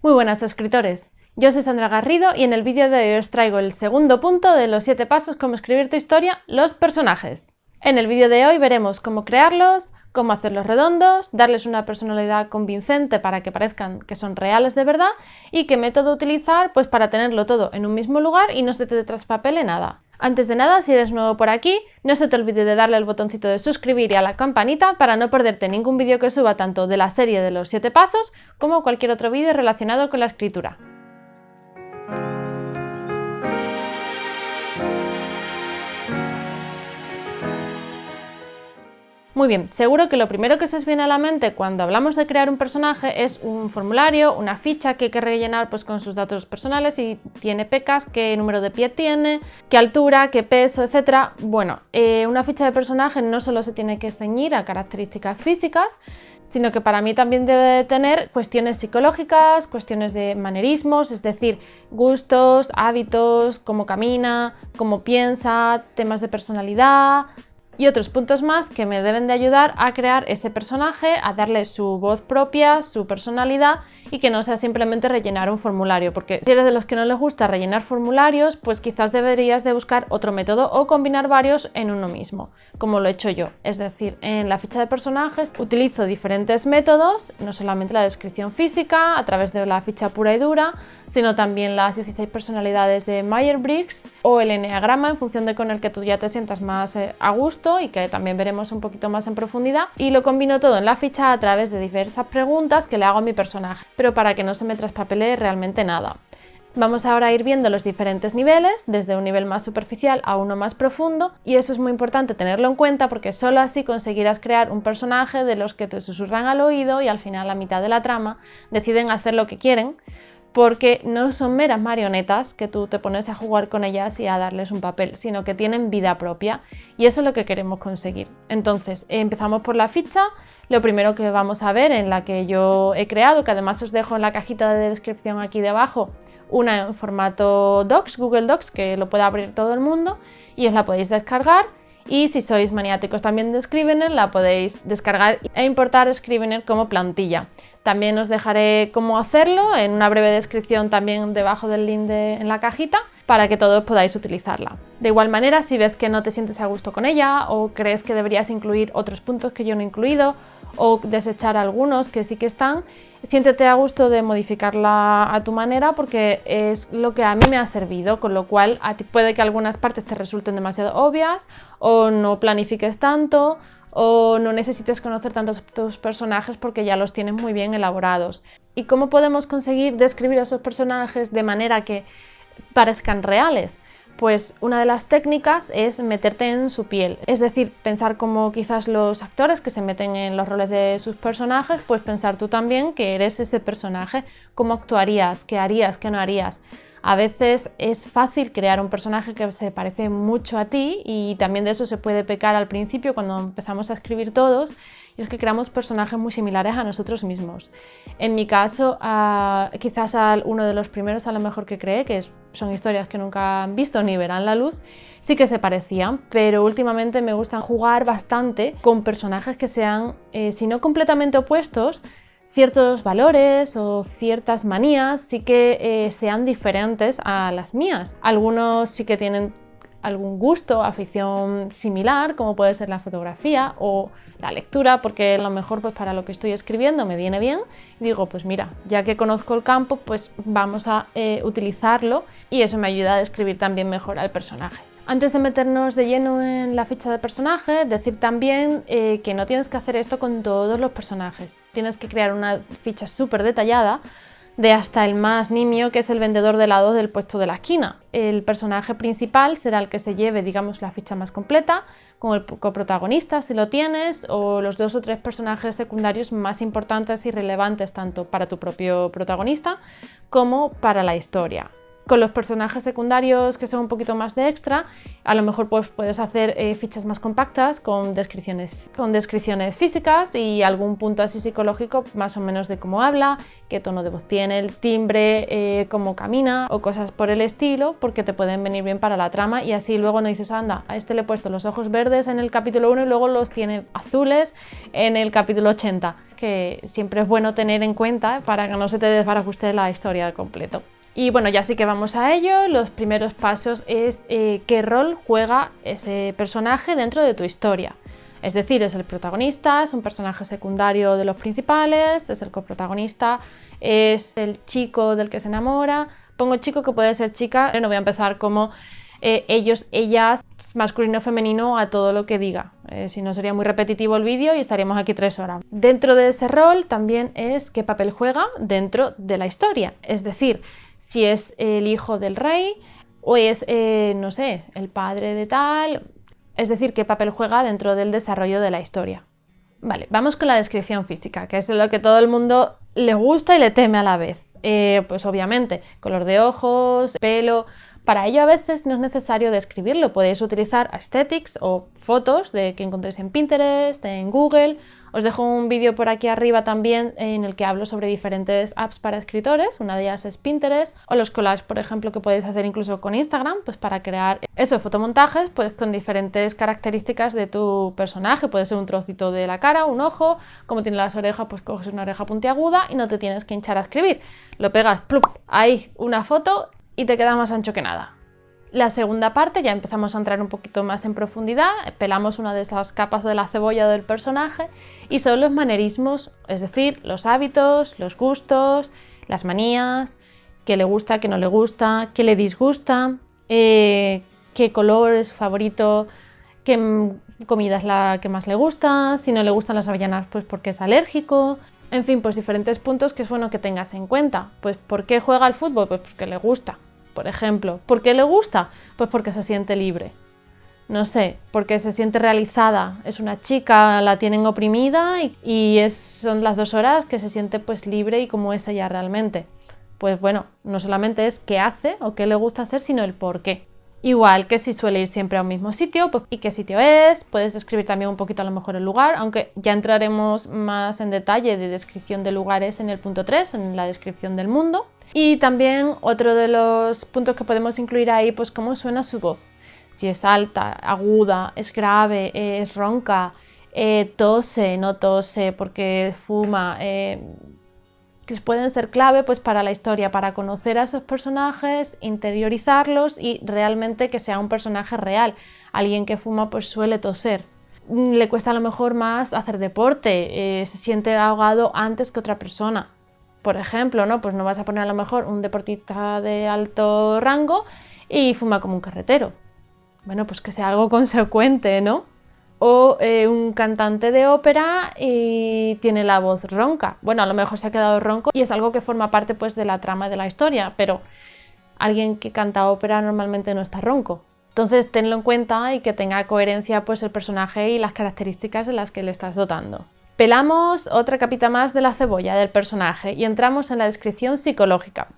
Muy buenas, escritores. Yo soy Sandra Garrido y en el vídeo de hoy os traigo el segundo punto de los 7 pasos como escribir tu historia, los personajes. En el vídeo de hoy veremos cómo crearlos, cómo hacerlos redondos, darles una personalidad convincente para que parezcan que son reales de verdad y qué método utilizar pues para tenerlo todo en un mismo lugar y no se te traspapele nada. Antes de nada, si eres nuevo por aquí, no se te olvide de darle al botoncito de suscribir y a la campanita para no perderte ningún vídeo que suba tanto de la serie de los 7 pasos como cualquier otro vídeo relacionado con la escritura. Muy bien, seguro que lo primero que se os viene a la mente cuando hablamos de crear un personaje es un formulario, una ficha que hay que rellenar pues, con sus datos personales, si tiene pecas, qué número de pie tiene, qué altura, qué peso, etc. Bueno, una ficha de personaje no solo se tiene que ceñir a características físicas, sino que para mí también debe tener cuestiones psicológicas, cuestiones de manerismos, es decir, gustos, hábitos, cómo camina, cómo piensa, temas de personalidad y otros puntos más que me deben de ayudar a crear ese personaje, a darle su voz propia, su personalidad y que no sea simplemente rellenar un formulario, porque si eres de los que no les gusta rellenar formularios, pues quizás deberías de buscar otro método o combinar varios en uno mismo, como lo he hecho yo. Es decir, en la ficha de personajes utilizo diferentes métodos, no solamente la descripción física a través de la ficha pura y dura, sino también las 16 personalidades de Myers-Briggs o el enneagrama en función de con el que tú ya te sientas más a gusto y que también veremos un poquito más en profundidad, y lo combino todo en la ficha a través de diversas preguntas que le hago a mi personaje, pero para que no se me traspapelee realmente nada. Vamos ahora a ir viendo los diferentes niveles, desde un nivel más superficial a uno más profundo, y eso es muy importante tenerlo en cuenta porque solo así conseguirás crear un personaje de los que te susurran al oído y al final, a mitad de la trama, deciden hacer lo que quieren, porque no son meras marionetas que tú te pones a jugar con ellas y a darles un papel, sino que tienen vida propia y eso es lo que queremos conseguir. Entonces, empezamos por la ficha. Lo primero que vamos a ver en la que yo he creado, que además os dejo en la cajita de descripción aquí debajo, una en formato Docs, Google Docs, que lo puede abrir todo el mundo y os la podéis descargar. Y si sois maniáticos también de Scrivener, la podéis descargar e importar Scrivener como plantilla. También os dejaré cómo hacerlo en una breve descripción también debajo del link en la cajita para que todos podáis utilizarla. De igual manera, si ves que no te sientes a gusto con ella o crees que deberías incluir otros puntos que yo no he incluido o desechar algunos que sí que están, siéntete a gusto de modificarla a tu manera porque es lo que a mí me ha servido, con lo cual a ti puede que algunas partes te resulten demasiado obvias o no planifiques tanto o no necesites conocer tantos tus personajes porque ya los tienes muy bien elaborados. ¿Y cómo podemos conseguir describir a esos personajes de manera que parezcan reales? Pues una de las técnicas es meterte en su piel, es decir, pensar como quizás los actores que se meten en los roles de sus personajes, pues pensar tú también que eres ese personaje, cómo actuarías, qué harías, qué no harías. A veces es fácil crear un personaje que se parece mucho a ti y también de eso se puede pecar al principio cuando empezamos a escribir todos, y es que creamos personajes muy similares a nosotros mismos. En mi caso, quizás uno de los primeros a lo mejor que creé, que son historias que nunca han visto ni verán la luz, sí que se parecían, pero últimamente me gustan jugar bastante con personajes que sean, si no completamente opuestos, ciertos valores o ciertas manías sí que sean diferentes a las mías. Algunos sí que tienen algún gusto, afición similar, como puede ser la fotografía o la lectura, porque a lo mejor pues para lo que estoy escribiendo me viene bien y digo, pues mira, ya que conozco el campo, pues vamos a utilizarlo y eso me ayuda a describir también mejor al personaje. Antes de meternos de lleno en la ficha de personaje, decir también que no tienes que hacer esto con todos los personajes. Tienes que crear una ficha súper detallada de hasta el más nimio, que es el vendedor de helados del puesto de la esquina. El personaje principal será el que se lleve, digamos, la ficha más completa, con el coprotagonista si lo tienes, o los 2 o 3 personajes secundarios más importantes y relevantes tanto para tu propio protagonista como para la historia. Con los personajes secundarios que son un poquito más de extra, a lo mejor pues puedes hacer fichas más compactas con descripciones físicas y algún punto así psicológico más o menos de cómo habla, qué tono de voz tiene, el timbre, cómo camina o cosas por el estilo, porque te pueden venir bien para la trama y así luego no dices, anda, a este le he puesto los ojos verdes en el capítulo 1 y luego los tiene azules en el capítulo 80. que siempre es bueno tener en cuenta para que no se te desbarajuste la historia al completo. Y bueno, ya sí que vamos a ello. Los primeros pasos es qué rol juega ese personaje dentro de tu historia. Es decir, es el protagonista, es un personaje secundario de los principales, es el coprotagonista, es el chico del que se enamora. Pongo chico, que puede ser chica, no voy a empezar como ellos, ellas, masculino, femenino, a todo lo que diga. Si no, sería muy repetitivo el vídeo y estaríamos aquí 3 horas. Dentro de ese rol también es qué papel juega dentro de la historia. Es decir, si es el hijo del rey o es, no sé, el padre de tal. Es decir, qué papel juega dentro del desarrollo de la historia. Vale, vamos con la descripción física, que es lo que todo el mundo le gusta y le teme a la vez. Pues obviamente, color de ojos, pelo. Para ello a veces no es necesario describirlo, podéis utilizar aesthetics o fotos que encontréis en Pinterest, en Google. Os dejo un vídeo por aquí arriba también en el que hablo sobre diferentes apps para escritores, una de ellas es Pinterest, o los collages, por ejemplo, que podéis hacer incluso con Instagram, pues para crear esos fotomontajes pues con diferentes características de tu personaje. Puede ser un trocito de la cara, un ojo, como tiene las orejas, pues coges una oreja puntiaguda y no te tienes que hinchar a escribir. Lo pegas, ¡plup!, ahí una foto y te queda más ancho que nada. La segunda parte ya empezamos a entrar un poquito más en profundidad, pelamos una de esas capas de la cebolla del personaje y son los manerismos, es decir, los hábitos, los gustos, las manías, qué le gusta, qué no le gusta, qué le disgusta, qué color es su favorito, qué comida es la que más le gusta, si no le gustan las avellanas pues porque es alérgico. En fin, pues diferentes puntos que es bueno que tengas en cuenta. Pues ¿por qué juega al fútbol? Pues porque le gusta. Por ejemplo, ¿por qué le gusta? Pues porque se siente libre. No sé, porque se siente realizada. Es una chica, la tienen oprimida y son las 2 horas que se siente pues libre y como es ella realmente. Pues bueno, no solamente es qué hace o qué le gusta hacer, sino el por qué. Igual que si suele ir siempre a un mismo sitio, pues, y qué sitio es, puedes describir también un poquito a lo mejor el lugar, aunque ya entraremos más en detalle de descripción de lugares en el punto 3, en la descripción del mundo. Y también otro de los puntos que podemos incluir ahí, pues cómo suena su voz. Si es alta, aguda, es grave, es ronca, tose, no tose, porque fuma, que pueden ser clave pues para la historia, para conocer a esos personajes, interiorizarlos y realmente que sea un personaje real. Alguien que fuma pues suele toser. Le cuesta a lo mejor más hacer deporte, se siente ahogado antes que otra persona. Por ejemplo, ¿no? Pues no vas a poner a lo mejor un deportista de alto rango y fuma como un carretero. Bueno, pues que sea algo consecuente, ¿no? O un cantante de ópera y tiene la voz ronca. Bueno, a lo mejor se ha quedado ronco y es algo que forma parte pues de la trama de la historia, pero alguien que canta ópera normalmente no está ronco. Entonces tenlo en cuenta y que tenga coherencia pues el personaje y las características de las que le estás dotando. Pelamos otra capita más de la cebolla del personaje y entramos en la descripción psicológica.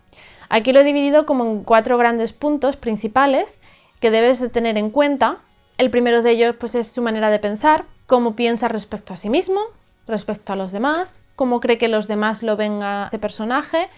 Aquí lo he dividido como en 4 grandes puntos principales que debes de tener en cuenta. El primero de ellos pues, es su manera de pensar, cómo piensa respecto a sí mismo, respecto a los demás, cómo cree que los demás lo ven a este personaje,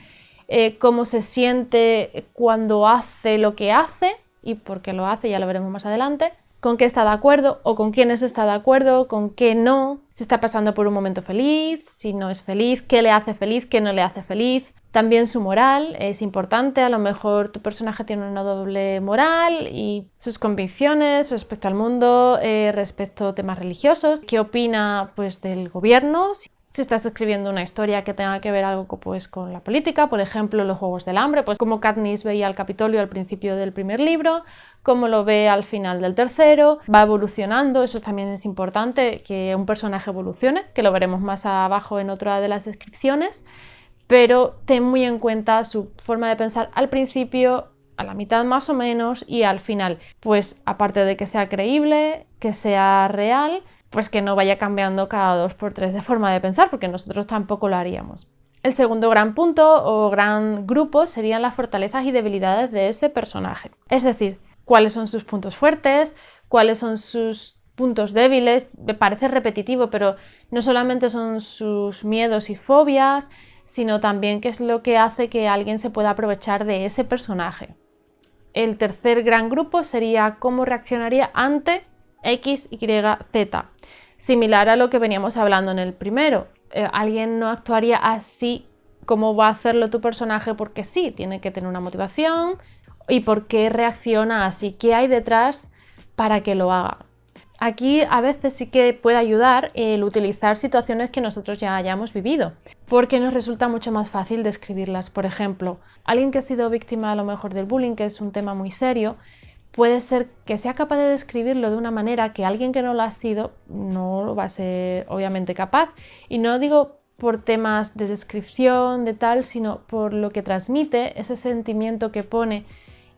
cómo se siente cuando hace lo que hace y por qué lo hace, ya lo veremos más adelante, con qué está de acuerdo o con quiénes está de acuerdo, con qué no, si está pasando por un momento feliz, si no es feliz, qué le hace feliz, qué no le hace feliz. También su moral es importante, a lo mejor tu personaje tiene una doble moral y sus convicciones respecto al mundo, respecto a temas religiosos, qué opina pues del gobierno, si estás escribiendo una historia que tenga que ver algo pues, con la política, por ejemplo los Juegos del Hambre, pues como Katniss veía el Capitolio al principio del primer libro, cómo lo ve al final del tercero, va evolucionando, eso también es importante, que un personaje evolucione, que lo veremos más abajo en otra de las descripciones, pero ten muy en cuenta su forma de pensar al principio, a la mitad más o menos y al final, pues aparte de que sea creíble, que sea real, pues que no vaya cambiando cada 2 por 3 de forma de pensar, porque nosotros tampoco lo haríamos. El segundo gran punto o gran grupo serían las fortalezas y debilidades de ese personaje. Es decir, cuáles son sus puntos fuertes, cuáles son sus puntos débiles. Me parece repetitivo, pero no solamente son sus miedos y fobias, sino también qué es lo que hace que alguien se pueda aprovechar de ese personaje. El tercer gran grupo sería cómo reaccionaría ante X, Y, Z. Similar a lo que veníamos hablando en el primero. alguien no actuaría así como va a hacerlo tu personaje porque sí, tiene que tener una motivación y por qué reacciona así, qué hay detrás para que lo haga. Aquí a veces sí que puede ayudar el utilizar situaciones que nosotros ya hayamos vivido, porque nos resulta mucho más fácil describirlas. Por ejemplo, alguien que ha sido víctima a lo mejor del bullying, que es un tema muy serio, puede ser que sea capaz de describirlo de una manera que alguien que no lo ha sido no lo va a ser obviamente capaz. Y no digo por temas de descripción, de tal, sino por lo que transmite, ese sentimiento que pone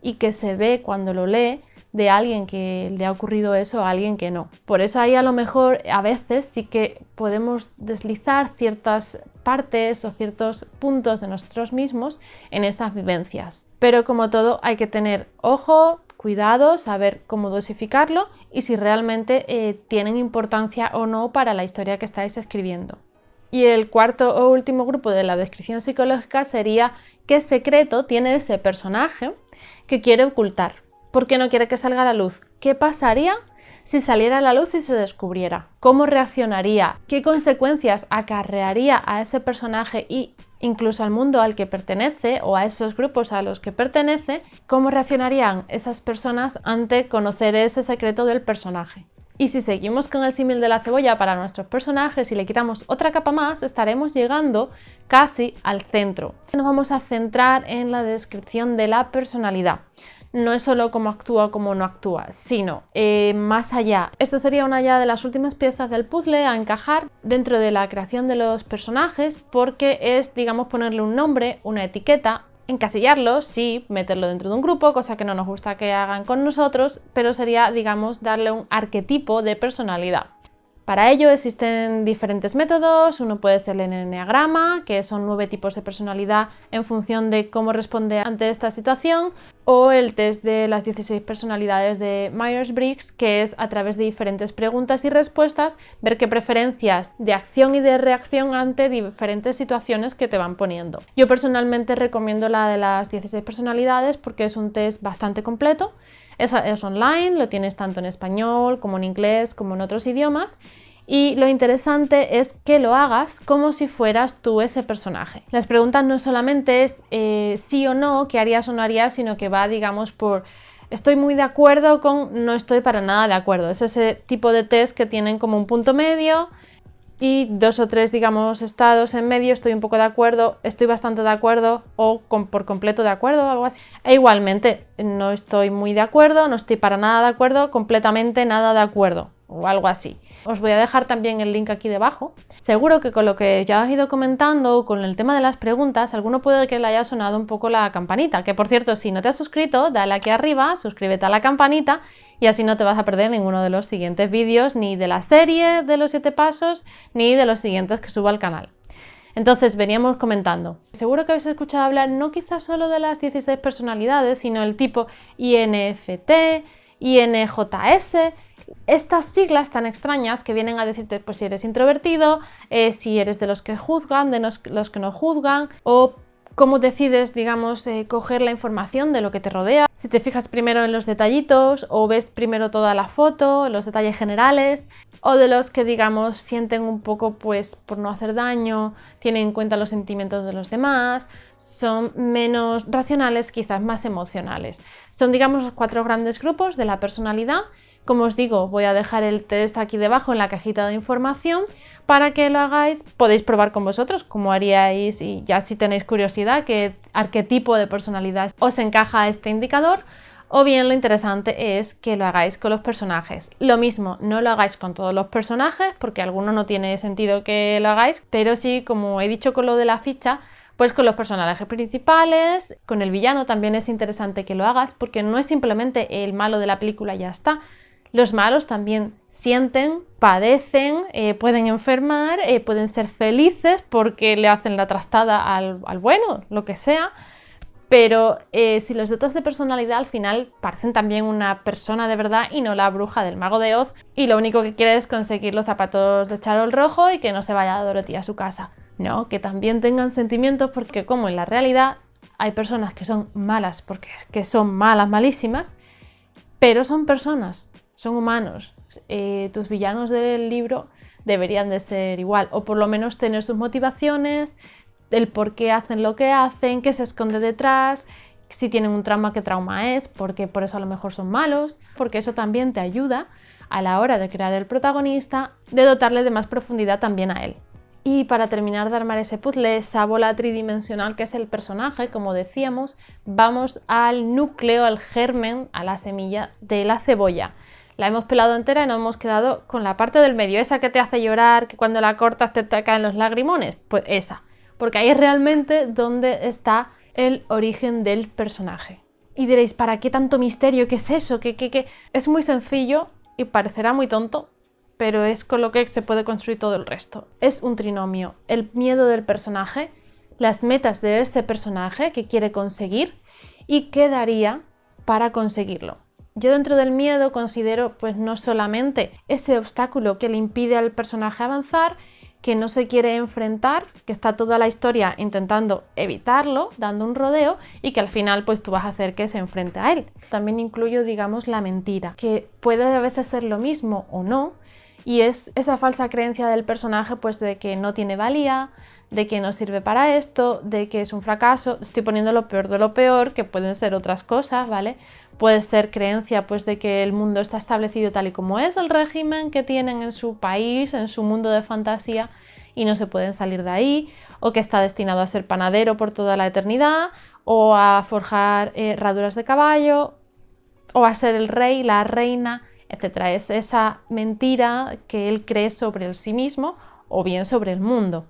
y que se ve cuando lo lee de alguien que le ha ocurrido eso a alguien que no. Por eso ahí a lo mejor a veces sí que podemos deslizar ciertas partes o ciertos puntos de nosotros mismos en esas vivencias. Pero como todo hay que tener ojo, cuidado, saber cómo dosificarlo y si realmente tienen importancia o no para la historia que estáis escribiendo. Y el cuarto o último grupo de la descripción psicológica sería qué secreto tiene ese personaje que quiere ocultar. ¿Por qué no quiere que salga a la luz? ¿Qué pasaría si saliera a la luz y se descubriera? ¿Cómo reaccionaría? ¿Qué consecuencias acarrearía a ese personaje y incluso al mundo al que pertenece o a esos grupos a los que pertenece? ¿Cómo reaccionarían esas personas ante conocer ese secreto del personaje? Y si seguimos con el símil de la cebolla para nuestros personajes y le quitamos otra capa más, estaremos llegando casi al centro. Nos vamos a centrar en la descripción de la personalidad. No es solo cómo actúa o cómo no actúa, sino más allá. Esta sería una ya de las últimas piezas del puzzle a encajar dentro de la creación de los personajes, porque es, digamos, ponerle un nombre, una etiqueta, encasillarlo, sí, meterlo dentro de un grupo, cosa que no nos gusta que hagan con nosotros, pero sería, digamos, darle un arquetipo de personalidad. Para ello existen diferentes métodos. Uno puede ser el eneagrama, que son 9 tipos de personalidad en función de cómo responde ante esta situación, o el test de las 16 personalidades de Myers-Briggs, que es a través de diferentes preguntas y respuestas ver qué preferencias de acción y de reacción ante diferentes situaciones que te van poniendo. Yo personalmente recomiendo la de las 16 personalidades porque es un test bastante completo. Es online, lo tienes tanto en español como en inglés como en otros idiomas, y lo interesante es que lo hagas como si fueras tú ese personaje. Las preguntas no solamente es sí o no, qué harías o no harías, sino que va, digamos, por estoy muy de acuerdo con no estoy para nada de acuerdo. Es ese tipo de test que tienen como un punto medio y 2 o 3, digamos, estados en medio. Estoy un poco de acuerdo, estoy bastante de acuerdo o por completo de acuerdo o algo así. E igualmente, no estoy muy de acuerdo, no estoy para nada de acuerdo, completamente nada de acuerdo o algo así. Os voy a dejar también el link aquí debajo. Seguro que con lo que ya os he ido comentando, con el tema de las preguntas, alguno puede que le haya sonado un poco la campanita, que por cierto, si no te has suscrito, dale aquí arriba, suscríbete a la campanita y así no te vas a perder ninguno de los siguientes vídeos, ni de la serie de los 7 pasos, ni de los siguientes que subo al canal. Entonces, veníamos comentando. Seguro que habéis escuchado hablar no quizás solo de las 16 personalidades, sino el tipo INFT, INJS, estas siglas tan extrañas que vienen a decirte pues si eres introvertido, si eres de los que juzgan, de los que no juzgan, o cómo decides, digamos, coger la información de lo que te rodea. Si te fijas primero en los detallitos o ves primero toda la foto, los detalles generales, o de los que, digamos, sienten un poco pues por no hacer daño, tienen en cuenta los sentimientos de los demás, son menos racionales, quizás más emocionales. Son, digamos, los 4 grandes grupos de la personalidad. Como os digo, voy a dejar el test aquí debajo en la cajita de información para que lo hagáis. Podéis probar con vosotros cómo haríais y ya si tenéis curiosidad qué arquetipo de personalidad os encaja este indicador. O bien lo interesante es que lo hagáis con los personajes. Lo mismo, no lo hagáis con todos los personajes porque alguno no tiene sentido que lo hagáis, pero sí, como he dicho con lo de la ficha, pues con los personajes principales, con el villano también es interesante que lo hagas porque no es simplemente el malo de la película y ya está. Los malos también sienten, padecen, pueden enfermar, pueden ser felices porque le hacen la trastada al bueno, lo que sea. Pero si los dotas de personalidad al final parecen también una persona de verdad y no la bruja del Mago de Oz y lo único que quiere es conseguir los zapatos de charol rojo y que no se vaya Dorothy a su casa. No, que también tengan sentimientos porque como en la realidad hay personas que son malas porque que son malas, malísimas, pero son personas, son humanos. Tus villanos del libro deberían de ser igual, o por lo menos tener sus motivaciones, el por qué hacen lo que hacen, qué se esconde detrás, si tienen un trauma, qué trauma es, porque por eso a lo mejor son malos, porque eso también te ayuda a la hora de crear el protagonista, de dotarle de más profundidad también a él. Y para terminar de armar ese puzzle, esa bola tridimensional que es el personaje, como decíamos, vamos al núcleo, al germen, a la semilla de la cebolla. La hemos pelado entera y nos hemos quedado con la parte del medio, esa que te hace llorar, que cuando la cortas te caen los lagrimones, pues esa, porque ahí es realmente donde está el origen del personaje. Y diréis, ¿para qué tanto misterio? ¿Qué es eso? ¿Qué? Es muy sencillo y parecerá muy tonto, pero es con lo que se puede construir todo el resto. Es un trinomio, el miedo del personaje, las metas de ese personaje que quiere conseguir y qué daría para conseguirlo. Yo dentro del miedo considero pues no solamente ese obstáculo que le impide al personaje avanzar, que no se quiere enfrentar, que está toda la historia intentando evitarlo, dando un rodeo y que al final pues tú vas a hacer que se enfrente a él. También incluyo, digamos, la mentira, que puede a veces ser lo mismo o no, y es esa falsa creencia del personaje pues de que no tiene valía, de que no sirve para esto, de que es un fracaso. Estoy poniendo lo peor de lo peor, que pueden ser otras cosas, ¿vale? Puede ser creencia pues de que el mundo está establecido tal y como es el régimen que tienen en su país, en su mundo de fantasía y no se pueden salir de ahí, o que está destinado a ser panadero por toda la eternidad, o a forjar herraduras de caballo, o a ser el rey, la reina, etcétera. Es esa mentira que él cree sobre sí mismo o bien sobre el mundo.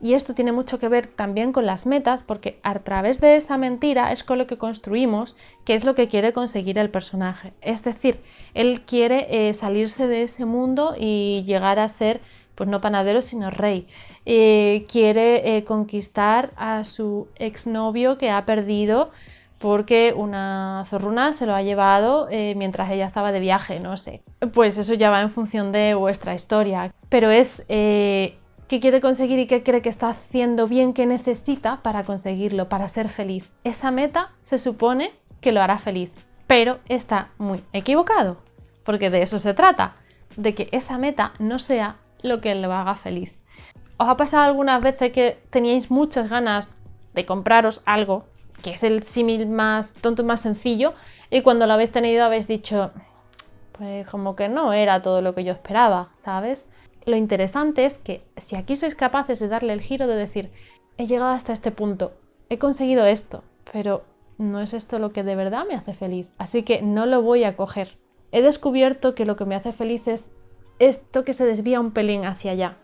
Y esto tiene mucho que ver también con las metas, porque a través de esa mentira es con lo que construimos qué es lo que quiere conseguir el personaje. Es decir, él quiere salirse de ese mundo y llegar a ser, pues no panadero, sino rey. Quiere conquistar a su exnovio que ha perdido porque una zorruna se lo ha llevado mientras ella estaba de viaje, no sé. Pues eso ya va en función de vuestra historia. Pero es qué quiere conseguir y qué cree que está haciendo bien, qué necesita para conseguirlo, para ser feliz. Esa meta se supone que lo hará feliz, pero está muy equivocado, porque de eso se trata, de que esa meta no sea lo que lo haga feliz. ¿Os ha pasado algunas veces que teníais muchas ganas de compraros algo, que es el símil más tonto y más sencillo, y cuando lo habéis tenido habéis dicho, pues como que no era todo lo que yo esperaba, ¿sabes? Lo interesante es que si aquí sois capaces de darle el giro de decir, he llegado hasta este punto, he conseguido esto, pero no es esto lo que de verdad me hace feliz, así que no lo voy a coger. He descubierto que lo que me hace feliz es esto que se desvía un pelín hacia allá.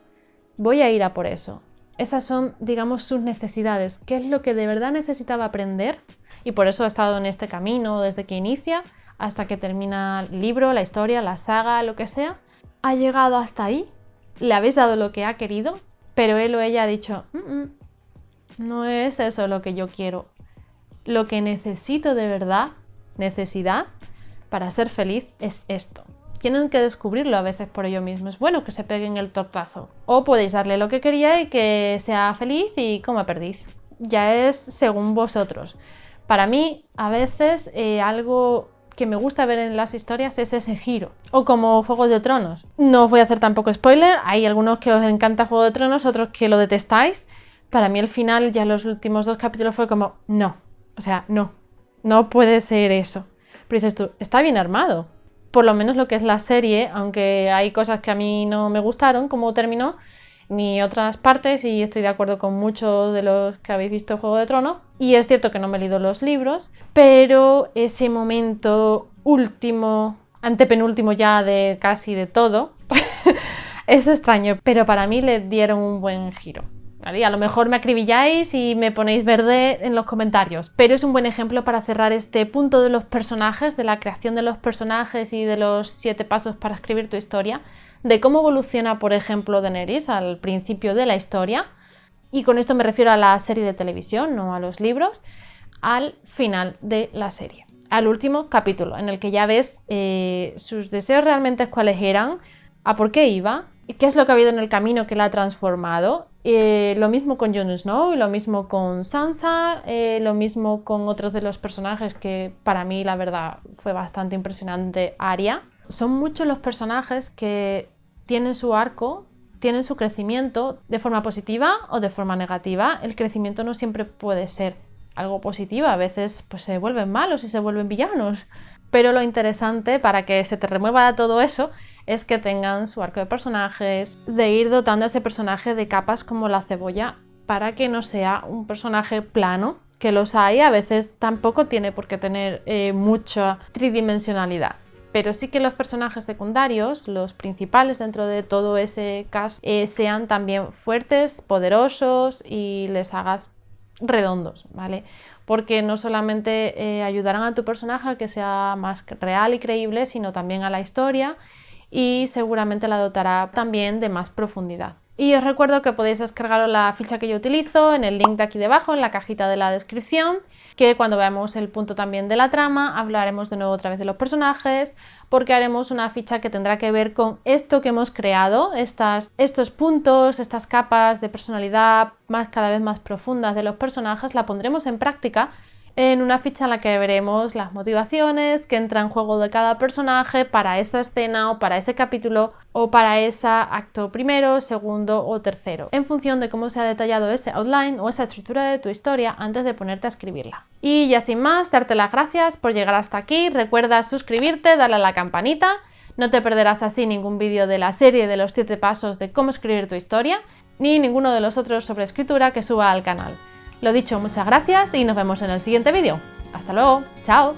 Voy a ir a por eso. Esas son, digamos, sus necesidades. ¿Qué es lo que de verdad necesitaba aprender? Y por eso he estado en este camino desde que inicia hasta que termina el libro, la historia, la saga, lo que sea. Ha llegado hasta ahí, le habéis dado lo que ha querido, pero él o ella ha dicho, no es eso lo que yo quiero. Lo que necesito de verdad, necesidad, para ser feliz es esto. Tienen que descubrirlo a veces por ello mismo. Es bueno que se peguen el tortazo. O podéis darle lo que quería y que sea feliz y coma perdiz. Ya es según vosotros. Para mí, a veces, algo que me gusta ver en las historias es ese giro. O como Juego de Tronos. No os voy a hacer tampoco spoiler. Hay algunos que os encanta Juego de Tronos, otros que lo detestáis. Para mí el final, ya los últimos 2 capítulos fue como, no. O sea, no puede ser eso. Pero dices tú, está bien armado. Por lo menos lo que es la serie, aunque hay cosas que a mí no me gustaron, cómo terminó, ni otras partes, y estoy de acuerdo con muchos de los que habéis visto Juego de Tronos. Y es cierto que no me he leído los libros, pero ese momento último, antepenúltimo ya de casi de todo, es extraño, pero para mí le dieron un buen giro. ¿Vale? A lo mejor me acribilláis y me ponéis verde en los comentarios, pero es un buen ejemplo para cerrar este punto de los personajes, de la creación de los personajes y de los 7 pasos para escribir tu historia, de cómo evoluciona, por ejemplo, Daenerys al principio de la historia, y con esto me refiero a la serie de televisión, no a los libros, al final de la serie, al último capítulo, en el que ya ves sus deseos realmente cuáles eran, a por qué iba, y qué es lo que ha habido en el camino que la ha transformado. Lo mismo con Jon Snow, lo mismo con Sansa, lo mismo con otros de los personajes que para mí la verdad fue bastante impresionante, Arya. Son muchos los personajes que tienen su arco, tienen su crecimiento de forma positiva o de forma negativa. El crecimiento no siempre puede ser algo positivo, a veces pues se vuelven malos y se vuelven villanos. Pero lo interesante para que se te remueva todo eso es que tengan su arco de personajes, de ir dotando a ese personaje de capas como la cebolla para que no sea un personaje plano, que los hay, a veces tampoco tiene por qué tener mucha tridimensionalidad. Pero sí que los personajes secundarios, los principales dentro de todo ese cast, sean también fuertes, poderosos y les hagas redondos, ¿vale? Porque no solamente ayudarán a tu personaje a que sea más real y creíble, sino también a la historia y seguramente la dotará también de más profundidad. Y os recuerdo que podéis descargaros la ficha que yo utilizo en el link de aquí debajo, en la cajita de la descripción, que cuando veamos el punto también de la trama hablaremos de nuevo otra vez de los personajes, porque haremos una ficha que tendrá que ver con esto que hemos creado, estos puntos, estas capas de personalidad cada vez más profundas de los personajes, la pondremos en práctica en una ficha en la que veremos las motivaciones que entra en juego de cada personaje para esa escena o para ese capítulo o para ese acto primero, segundo o tercero, en función de cómo se ha detallado ese outline o esa estructura de tu historia antes de ponerte a escribirla. Y ya sin más, darte las gracias por llegar hasta aquí. Recuerda suscribirte, darle a la campanita, no te perderás así ningún vídeo de la serie de los 7 pasos de cómo escribir tu historia, ni ninguno de los otros sobre escritura que suba al canal. Lo dicho, muchas gracias y nos vemos en el siguiente vídeo. ¡Hasta luego! ¡Chao!